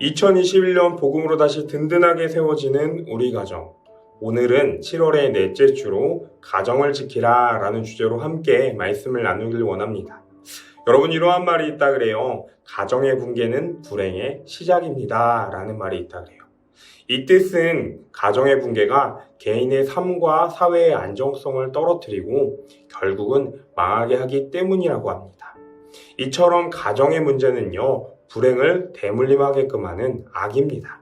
2021년 복음으로 다시 든든하게 세워지는 우리 가정. 오늘은 7월의 넷째 주로 가정을 지키라 라는 주제로 함께 말씀을 나누길 원합니다. 여러분, 이러한 말이 있다 그래요. 가정의 붕괴는 불행의 시작입니다 라는 말이 있다 그래요. 이 뜻은 가정의 붕괴가 개인의 삶과 사회의 안정성을 떨어뜨리고 결국은 망하게 하기 때문이라고 합니다. 이처럼 가정의 문제는요, 불행을 대물림하게끔 하는 악입니다.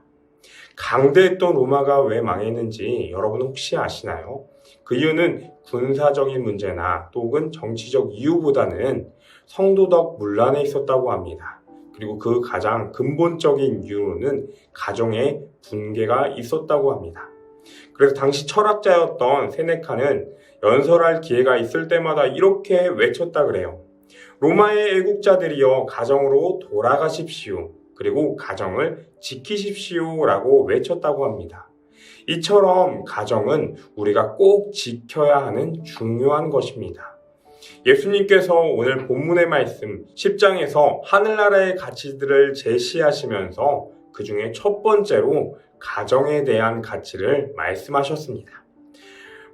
강대했던 로마가 왜 망했는지 여러분 혹시 아시나요? 그 이유는 군사적인 문제나 혹은 정치적 이유보다는 성도덕 문란에 있었다고 합니다. 그리고 그 가장 근본적인 이유로는 가정의 붕괴가 있었다고 합니다. 그래서 당시 철학자였던 세네카는 연설할 기회가 있을 때마다 이렇게 외쳤다 그래요. 로마의 애국자들이여 가정으로 돌아가십시오. 그리고 가정을 지키십시오 라고 외쳤다고 합니다. 이처럼 가정은 우리가 꼭 지켜야 하는 중요한 것입니다. 예수님께서 오늘 본문의 말씀 10장에서 하늘나라의 가치들을 제시하시면서 그 중에 첫 번째로 가정에 대한 가치를 말씀하셨습니다.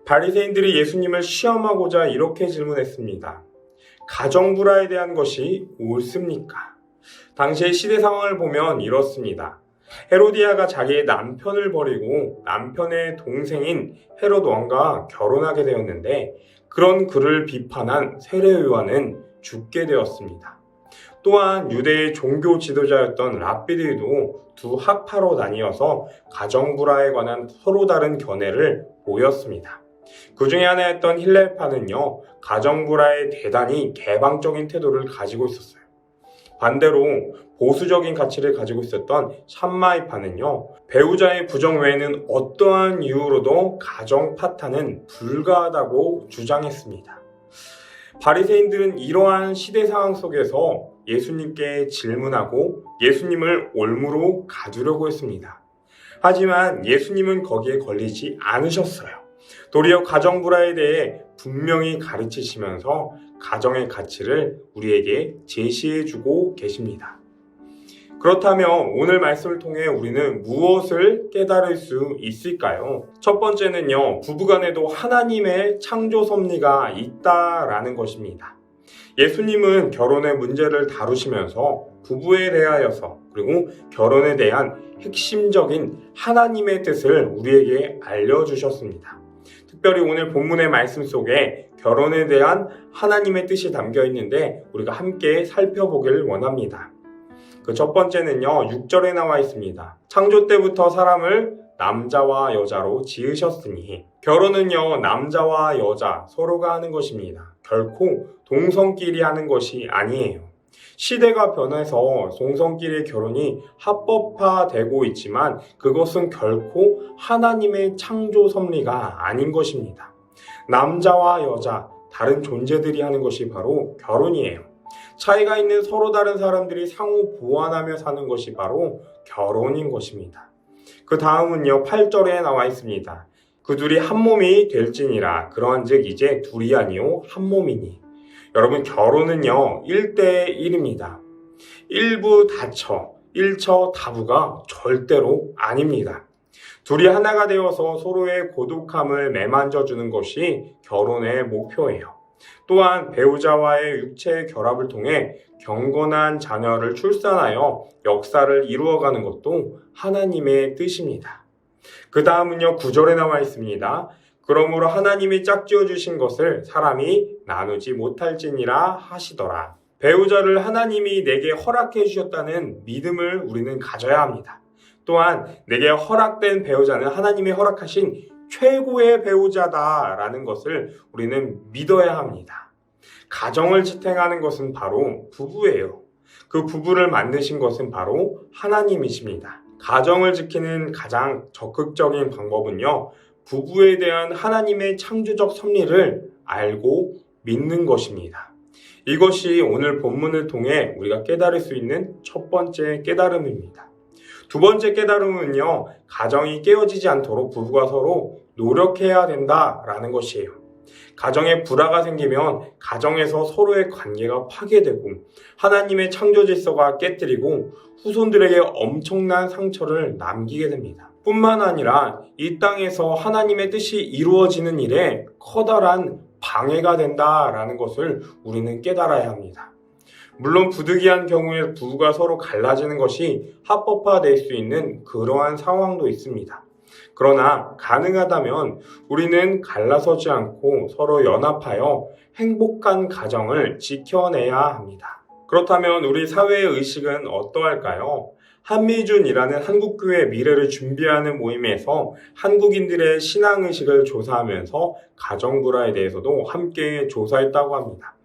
바리새인들이 예수님을 시험하고자 이렇게 질문했습니다. 가정불화에 대한 것이 옳습니까? 당시의 시대 상황을 보면 이렇습니다. 헤로디아가 자기의 남편을 버리고 남편의 동생인 헤롯 왕과 결혼하게 되었는데 그런 그를 비판한 세례요한은 죽게 되었습니다. 또한 유대의 종교 지도자였던 랍비들도 두 학파로 나뉘어서 가정불화에 관한 서로 다른 견해를 보였습니다. 그 중에 하나였던 힐레파는요, 가정불화에 대단히 개방적인 태도를 가지고 있었어요. 반대로 보수적인 가치를 가지고 있었던 샴마이파는요, 배우자의 부정 외에는 어떠한 이유로도 가정 파탄은 불가하다고 주장했습니다. 바리새인들은 이러한 시대 상황 속에서 예수님께 질문하고 예수님을 올무로 가두려고 했습니다. 하지만 예수님은 거기에 걸리지 않으셨어요. 도리어 가정불화에 대해 분명히 가르치시면서 가정의 가치를 우리에게 제시해주고 계십니다. 그렇다면 오늘 말씀을 통해 우리는 무엇을 깨달을 수 있을까요? 첫 번째는요, 부부간에도 하나님의 창조 섭리가 있다라는 것입니다. 예수님은 결혼의 문제를 다루시면서 부부에 대하여서 그리고 결혼에 대한 핵심적인 하나님의 뜻을 우리에게 알려주셨습니다. 특별히 오늘 본문의 말씀 속에 결혼에 대한 하나님의 뜻이 담겨 있는데 우리가 함께 살펴보길 원합니다. 그 첫 번째는요, 6절에 나와 있습니다. 창조 때부터 사람을 남자와 여자로 지으셨으니 결혼은요, 남자와 여자 서로가 하는 것입니다. 결코 동성끼리 하는 것이 아니에요. 시대가 변해서 동성끼리의 결혼이 합법화되고 있지만 그것은 결코 하나님의 창조 섭리가 아닌 것입니다. 남자와 여자, 다른 존재들이 하는 것이 바로 결혼이에요. 차이가 있는 서로 다른 사람들이 상호 보완하며 사는 것이 바로 결혼인 것입니다. 그 다음은요, 8절에 나와 있습니다. 그 둘이 한 몸이 될지니라. 그러한즉 이제 둘이 아니요 한 몸이니. 여러분, 결혼은요 1대1입니다. 일부 다처, 일처 다부가 절대로 아닙니다. 둘이 하나가 되어서 서로의 고독함을 매만져주는 것이 결혼의 목표예요. 또한 배우자와의 육체의 결합을 통해 경건한 자녀를 출산하여 역사를 이루어가는 것도 하나님의 뜻입니다. 그 다음은요 9절에 나와 있습니다. 그러므로 하나님이 짝지어 주신 것을 사람이 나누지 못할지니라 하시더라. 배우자를 하나님이 내게 허락해 주셨다는 믿음을 우리는 가져야 합니다. 또한 내게 허락된 배우자는 하나님이 허락하신 최고의 배우자다라는 것을 우리는 믿어야 합니다. 가정을 지탱하는 것은 바로 부부예요. 그 부부를 만드신 것은 바로 하나님이십니다. 가정을 지키는 가장 적극적인 방법은요, 부부에 대한 하나님의 창조적 섭리를 알고 믿는 것입니다. 이것이 오늘 본문을 통해 우리가 깨달을 수 있는 첫 번째 깨달음입니다. 두 번째 깨달음은요, 가정이 깨어지지 않도록 부부가 서로 노력해야 된다라는 것이에요. 가정에 불화가 생기면 가정에서 서로의 관계가 파괴되고 하나님의 창조 질서가 깨뜨리고 후손들에게 엄청난 상처를 남기게 됩니다. 뿐만 아니라 이 땅에서 하나님의 뜻이 이루어지는 일에 커다란 방해가 된다라는 것을 우리는 깨달아야 합니다. 물론 부득이한 경우에 부부가 서로 갈라지는 것이 합법화될 수 있는 그러한 상황도 있습니다. 그러나 가능하다면 우리는 갈라서지 않고 서로 연합하여 행복한 가정을 지켜내야 합니다. 그렇다면 우리 사회의 의식은 어떠할까요? 한미준이라는 한국교회 미래를 준비하는 모임에서 한국인들의 신앙의식을 조사하면서 가정불화에 대해서도 함께 조사했다고 합니다.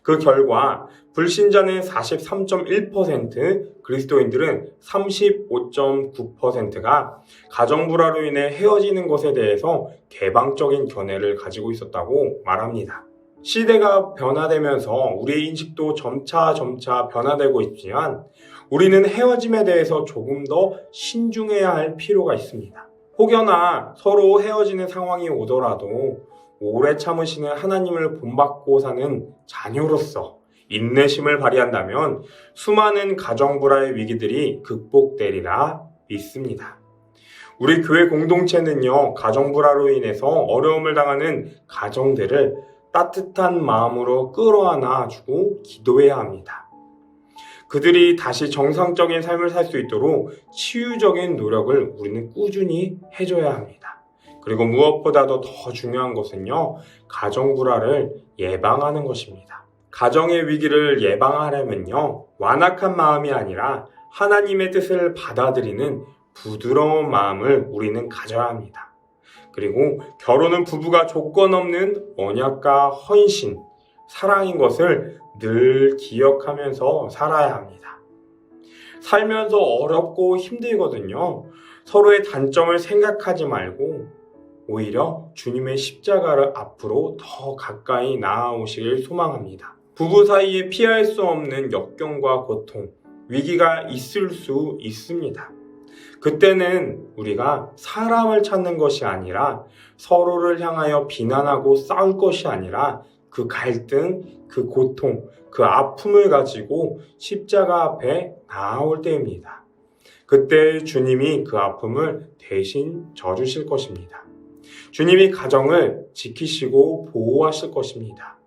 그 결과 불신자는 43.1%, 그리스도인들은 35.9%가 가정불화로 인해 헤어지는 것에 대해서 개방적인 견해를 가지고 있었다고 말합니다. 시대가 변화되면서 우리의 인식도 점차 변화되고 있지만 우리는 헤어짐에 대해서 조금 더 신중해야 할 필요가 있습니다. 혹여나 서로 헤어지는 상황이 오더라도 오래 참으시는 하나님을 본받고 사는 자녀로서 인내심을 발휘한다면 수많은 가정불화의 위기들이 극복되리라 믿습니다. 우리 교회 공동체는요, 가정불화로 인해서 어려움을 당하는 가정들을 따뜻한 마음으로 끌어안아 주고 기도해야 합니다. 그들이 다시 정상적인 삶을 살 수 있도록 치유적인 노력을 우리는 꾸준히 해줘야 합니다. 그리고 무엇보다도 더 중요한 것은요, 가정불화를 예방하는 것입니다. 가정의 위기를 예방하려면요, 완악한 마음이 아니라 하나님의 뜻을 받아들이는 부드러운 마음을 우리는 가져야 합니다. 그리고 결혼은 부부가 조건 없는 언약과 헌신, 사랑인 것을 늘 기억하면서 살아야 합니다. 살면서 어렵고 힘들거든요. 서로의 단점을 생각하지 말고 오히려 주님의 십자가를 앞으로 더 가까이 나아오시길 소망합니다. 부부 사이에 피할 수 없는 역경과 고통, 위기가 있을 수 있습니다. 그때는 우리가 사람을 찾는 것이 아니라 서로를 향하여 비난하고 싸울 것이 아니라 그 갈등, 그 고통, 그 아픔을 가지고 십자가 앞에 나아올 때입니다. 그때 주님이 그 아픔을 대신 져주실 것입니다. 주님이 가정을 지키시고 보호하실 것입니다.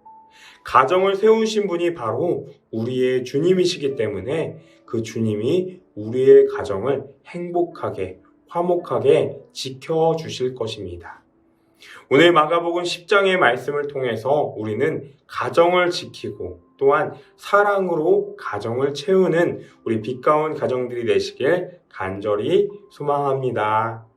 가정을 세우신 분이 바로 우리의 주님이시기 때문에 그 주님이 우리의 가정을 행복하게, 화목하게 지켜주실 것입니다. 오늘 마가복음 10장의 말씀을 통해서 우리는 가정을 지키고 또한 사랑으로 가정을 채우는 우리 빛가운 가정들이 되시길 간절히 소망합니다.